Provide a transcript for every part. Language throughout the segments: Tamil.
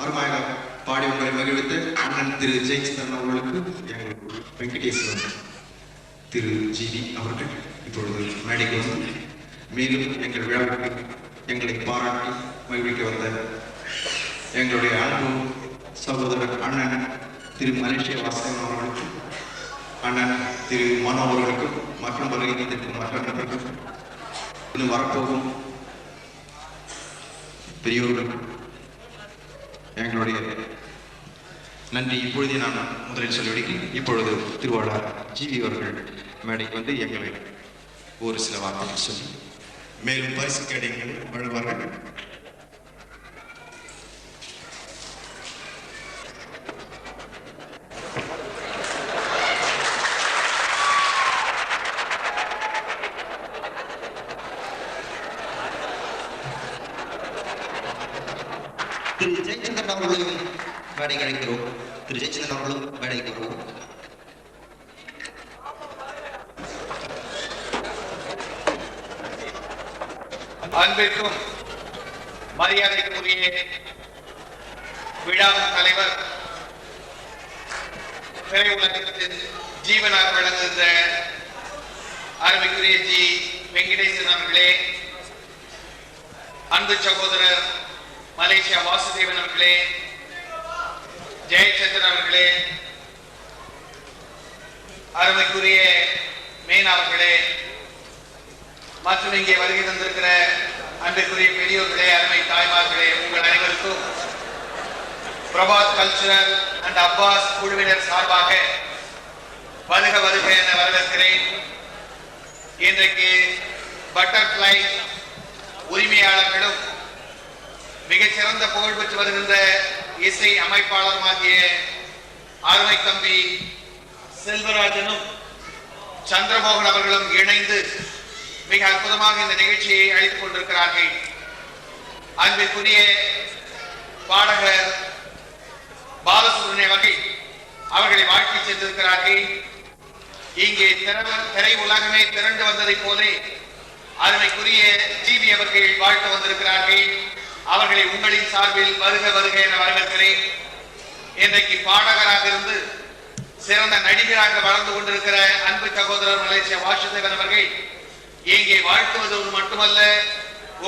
அருமையாக பாடி உங்களை மகிழ்வித்த அண்ணன் திரு ஜெயச்சந்திரன் அவர்களுக்கு எங்கள் வெங்கடேஸ்வரன் திரு ஜிவி அவர்கள் இப்பொழுது மேடைக்கு வந்து மேலும் எங்கள் விழாவுக்கு எங்களை பாராட்டி மகிழ்விக்க வந்த எங்களுடைய அன்பு சகோதரர் அண்ணன் திரு மலேசியா வாசகன் அவர்களுக்கும் அண்ணன் திரு மனோ அவர்களுக்கும் மற்றும் வருகை தந்திருக்கும் மற்ற நண்பர்களுக்கும் இன்னும் வரப்போகும் பெரியோர்களுக்கும் எங்களுடைய நன்றி இப்பொழுதே நான் முதலில் சொல்லிவிடுகிறேன். இப்பொழுது திருவாளர் ஜிவி அவர்கள் மேடைக்கு வந்து எங்களை ஒரு சில வார்த்தைகள் சொல்லி மேலும் பரிசு கேடயங்கள் வழங்குவார்கள். திரு ஜெயச்சந்திரன் அவர்களையும் மேடைக்கு அழைக்கிறோம். திரு ஜெயச்சந்திரன் அவர்களும் மேடைக்கு வருவோம். அன்பிற்கும் மரியாதைக்குரிய விழாவின் தலைவர், திரையுலகத்தில் ஜீவனாக விளங்குகின்ற அருமைக்குரிய ஜி வெங்கடேசன் அவர்களே, அன்பு சகோதரர் மலேசியா வாசுதேவன் அவர்களே, ஜெயச்சந்திரன் அவர்களே, அருமைக்குரிய மேனா அவர்களே, மற்றும் இங்கே வருகை தந்திருக்கிற அன்பிற்குரிய பெரியோர்களே, அருமை தாய்மார்களே, உங்கள் அனைவருக்கும் பிரபாத் கல்ச்சுரல் அண்ட் அப்பாஸ் குழுவினர் சார்பாக வருக வருக என வரவேற்கிறேன். இன்றைக்கு பட்டர்ஃப்ளை உரிமையாளர்களும் மிகச்சிறந்த புகழ் பெற்று வருகின்ற இசை அமைப்பாளருமாகிய அருமை தம்பி செல்வராஜனும் சந்திரமோகன் அவர்களும் இணைந்து மிக அற்புதமாக இந்த நிகழ்ச்சியை அளித்துக் கொண்டிருக்கிறார்கள். அன்பிற்குரிய பாடகர் பாலசுப்ரமணிய வகை அவர்களை வாழ்த்தி சென்றிருக்கிறார்கள். இங்கே திரை உலகமே திரண்டு வந்ததை போலே அருமைக்குரிய ஜிவி அவர்கள் வாழ்த்து வந்திருக்கிறார்கள். அவர்களை உங்களின் சார்பில் வருக வருக என வரவேற்கிறேன். இன்றைக்கு பாடகராக இருந்து சிறந்த நடிகராக வளர்ந்து கொண்டிருக்கிற அன்பு சகோதரர் மலேசியா வாசுதேவன் அவர்கள் இங்கே வாழ்த்துவது மட்டுமல்ல,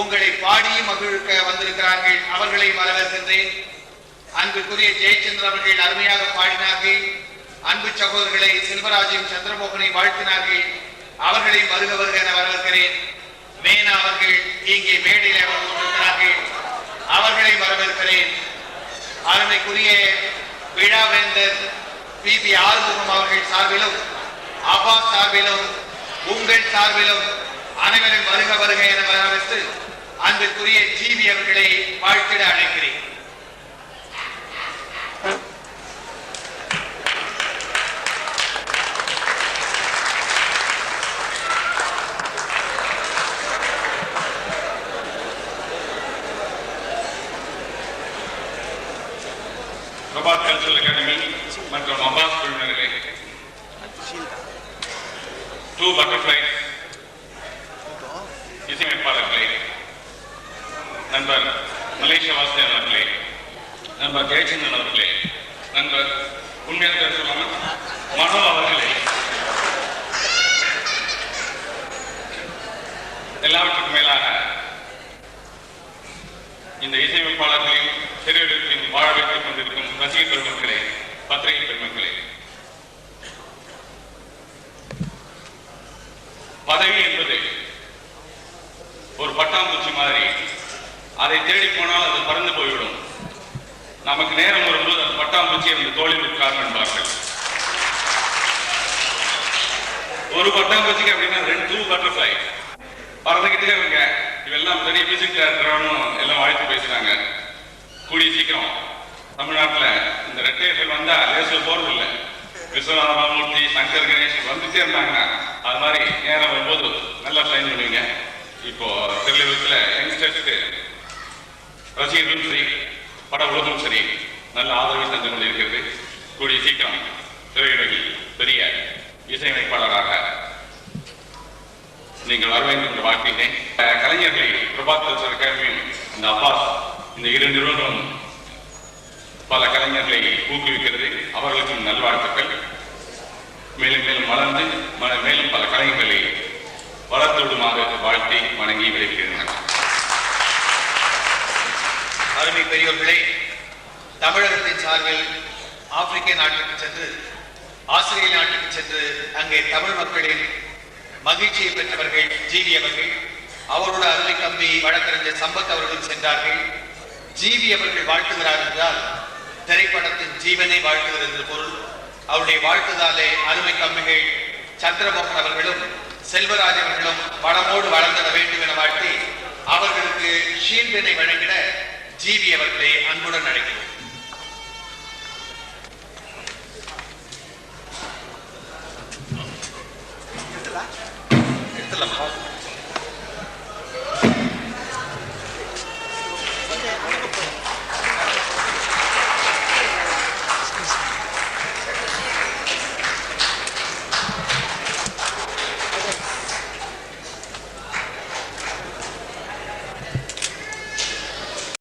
உங்களை பாடியும் மகிழ்க்க வந்திருக்கிறார்கள். அவர்களை வரவேற்கின்றேன். அன்புக்குரிய ஜெயச்சந்திரன் அவர்கள் அருமையாக பாடினார்கள். அன்பு சகோதரர்களை செல்வராஜையும் சந்திரமோகனை வாழ்த்தினார்கள். அவர்களை வருக வருக என வரவேற்கிறேன். மேனா அவர்கள் இங்கே மேடையில் அமர்ந்து கொண்டிருக்கிறார்கள். அவர்களை வரவேற்கிறேன். அருமைக்குரிய விழாவேந்தர் பி ஆறுமுகம் அவர்கள் சார்பிலும் அப்பா சார்பிலும் உங்கள் சார்பிலும் அனைவரும் வருக வருக என வரவேற்று அன்பிற்குரிய ஜிவி அவர்களை வாழ்த்திட அழைக்கிறேன். பிரபாத் கல்ச்சுரல் அகாடமி மற்றும் அப்பாஸ் குழுவினர்களே, டூ பட்டர்ஃப்ளை இசையமைப்பாளர்களே, நண்பர் மலேசியா வாசுதேவன் அவர்களே, நண்பர் ஜெயச்சந்திரன் அவர்களே, நண்பர் உண்மையாக சொல்லாமல் மனோ அவர்களே, எல்லாவற்றுக்கும் மேலாக இந்த இசையமைப்பாளர்களையும் திரையுலகின் வாழ வைத்துக் கொண்டிருக்கும் ரசிகர் பெருமக்களே, பத்திரிகை பெருமக்களே, பதவி என்பது ஒரு பட்டாம்பூச்சி மாதிரி. அதை தேடி போனால் அது பறந்து போய்விடும். நமக்கு நேரம் வரும்போது அது பட்டாம்பூச்சி அந்த தோளில் உட்கார்ந்து என்பார்கள். ஒரு பட்டாம்பூச்சிக்கு அப்படின்னா 2 பட்டர்ஃப்ளை பறந்துகிட்டே இருங்க. இவெல்லாம் பெரிய மியூசிக் டைரக்டரும் எல்லாம் வாழ்த்து பேசுறாங்க. கூடிய சீக்கிரம் தமிழ்நாட்டில் இந்த ரெட்டையர்கள் வந்தா லேசில் போறது இல்லை. விஸ்வநாத ராமமூர்த்தி, சங்கர் கணேஷ் வந்துட்டே இருந்தாங்கன்னா அது மாதிரி நேரம் வரும்போது நல்லா ட்ரைன் பண்ணுவீங்க. இப்போ திரையுலகத்தில் யங்ஸ்டர்ஸுக்கு ரசிகர்களும் சரி, பட உலகம் சரி, நல்ல ஆதரவை தந்து கொண்டிருக்கிறது. கூடிய சீக்கிரம் திரையுலகில் பெரிய இசையமைப்பாளராக நீங்கள் வர வேண்டும் என்று வாழ்க்கிறேன். கலைஞர்களை பிரபாத் கல்ச்சுரல் அகாடமியும் இந்த அப்பாஸ் இந்த 2 நிறுவனங்களும் பல கலைஞர்களை ஊக்குவிக்கிறது. அவர்களுக்கும் நல்வாழ்த்துக்கள். மேலும் மேலும் வளர்ந்து மேலும் பல கலைஞர்களை வளர்த்து விடுமாறு வாழ்த்தி வணங்கி விடைபெறுகிறேன். அருமை பெரியோர்களே, தமிழகத்தின் சார்பில் ஆப்பிரிக்க நாட்டுக்கு சென்று, ஆஸ்திரேலிய நாட்டுக்கு சென்று அங்கே தமிழ் மக்களின் மகிழ்ச்சியை பெற்றவர்கள் ஜிவி அவர்கள். அவரோட அருமை தம்பி வழக்கறிஞர் சம்பத் அவர்களும் சென்றார்கள். ஜிவி அவர்கள் வாழ்த்துகிறார் என்றால் திரைப்படத்தின் ஜீவனை வாழ்த்துகிறது என்று பொருள். அவருடைய வாழ்த்துதாலே அருமை தம்பிகள் சந்திரமோகன் அவர்களும் செல்வராஜ் அவர்களும் வளமோடு வளர்ந்திட வேண்டும் என வாழ்த்தி அவர்களுக்கு ஷீல்டினை வழங்கிட ஜிவி அவர்களை அன்புடன் அழைக்கிறோம்.